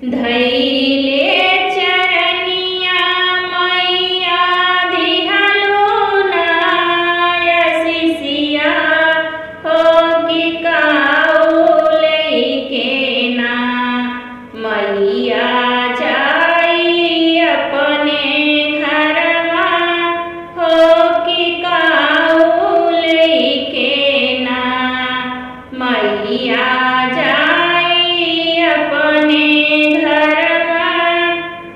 धैले चरनिया मैया दिहलो नाय सिसिया हो कि काउले के ना मैया जाई अपने घरमा हो कि काउले के ना मैया जाई अपने घरमा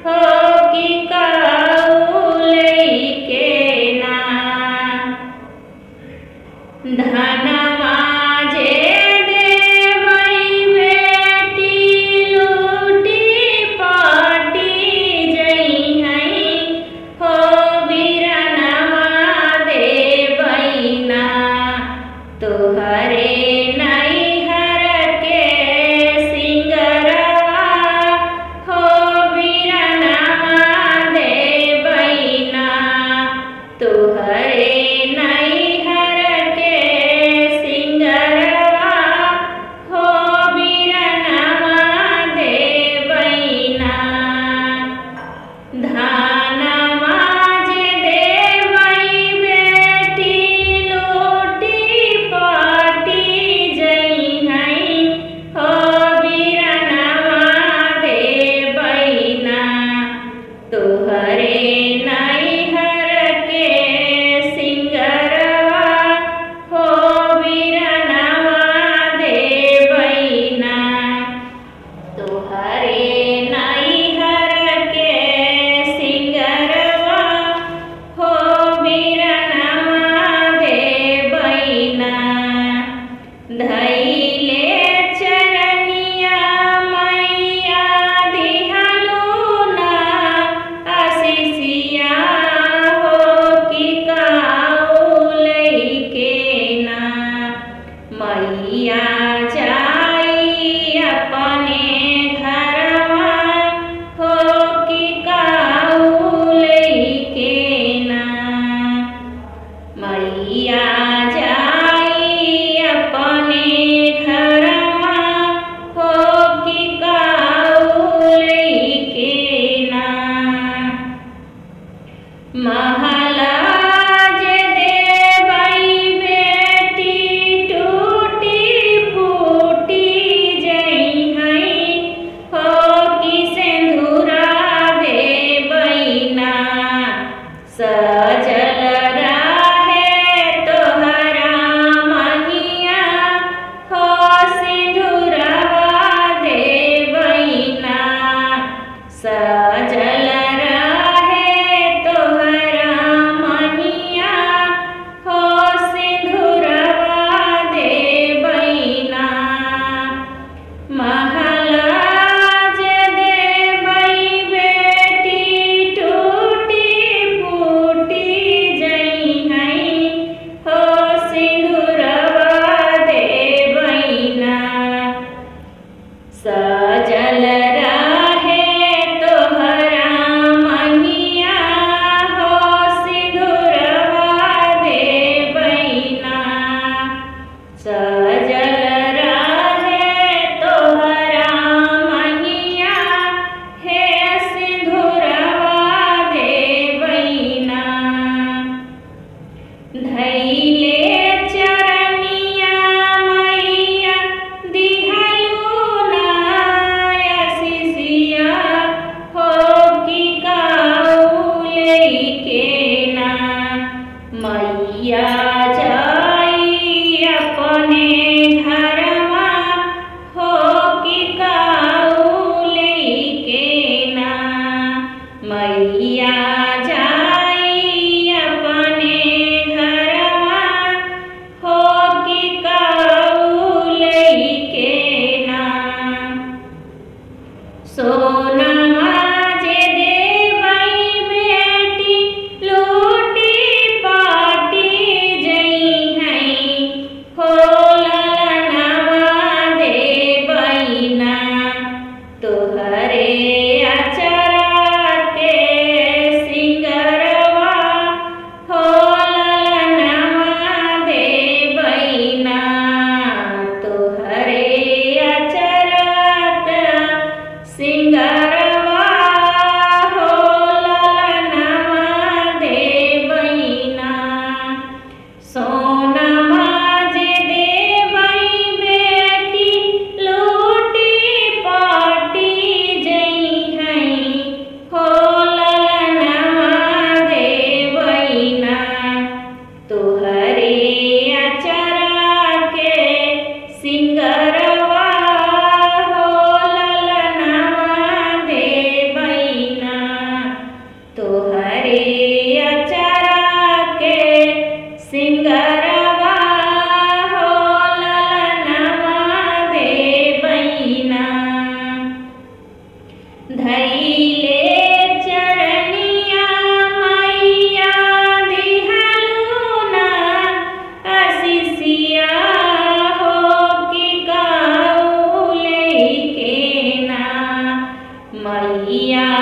हो कि काउले के ना धनवा जे देवई बेटी लूटी पाटी जई हई हो बिरनवा देवई ना तोहरे नैहर के सिंगरवा हो बिरनवा देवई ना तोहरे नैहर के सिंगरवा हो बिरनवा देवई ना धानवा जे देवई बेटी लूटी पाटी जई हई हो बिरनवा देवई ना तोहरे नैहर के सिंगरवा हो बिरनवा देवई ना तोहरे नैहर के सिंगरवा हो बिरनवा देवई ना धैले चरनिया मैया दिहलो ना आशीषिया हो कि काउले के ना मैया जाई अपने घरमा हो कि काउले के ना मैया जाई अपने घरमा हो कि काउले के ना महाराज देवई बेटी टूटी फूटी जई हई हो कि सिंदूरा देवई ना सजल राहे तोहरा महिया हो सिंदूरवा देवई ना सजल राहे तोहरा महिया हो सिंदूरवा देवई ना महाराज देवई बेटी टूटी फूटी जई हई हो सिंदूरवा देवई ना सजल राहे तोहरा महिया हो सिंदूरवा देवई ना सजल राहे तोहरा महिया हे सिंदूरवा देवई ना धैले चरनिया मैया दिहलो नाय मैया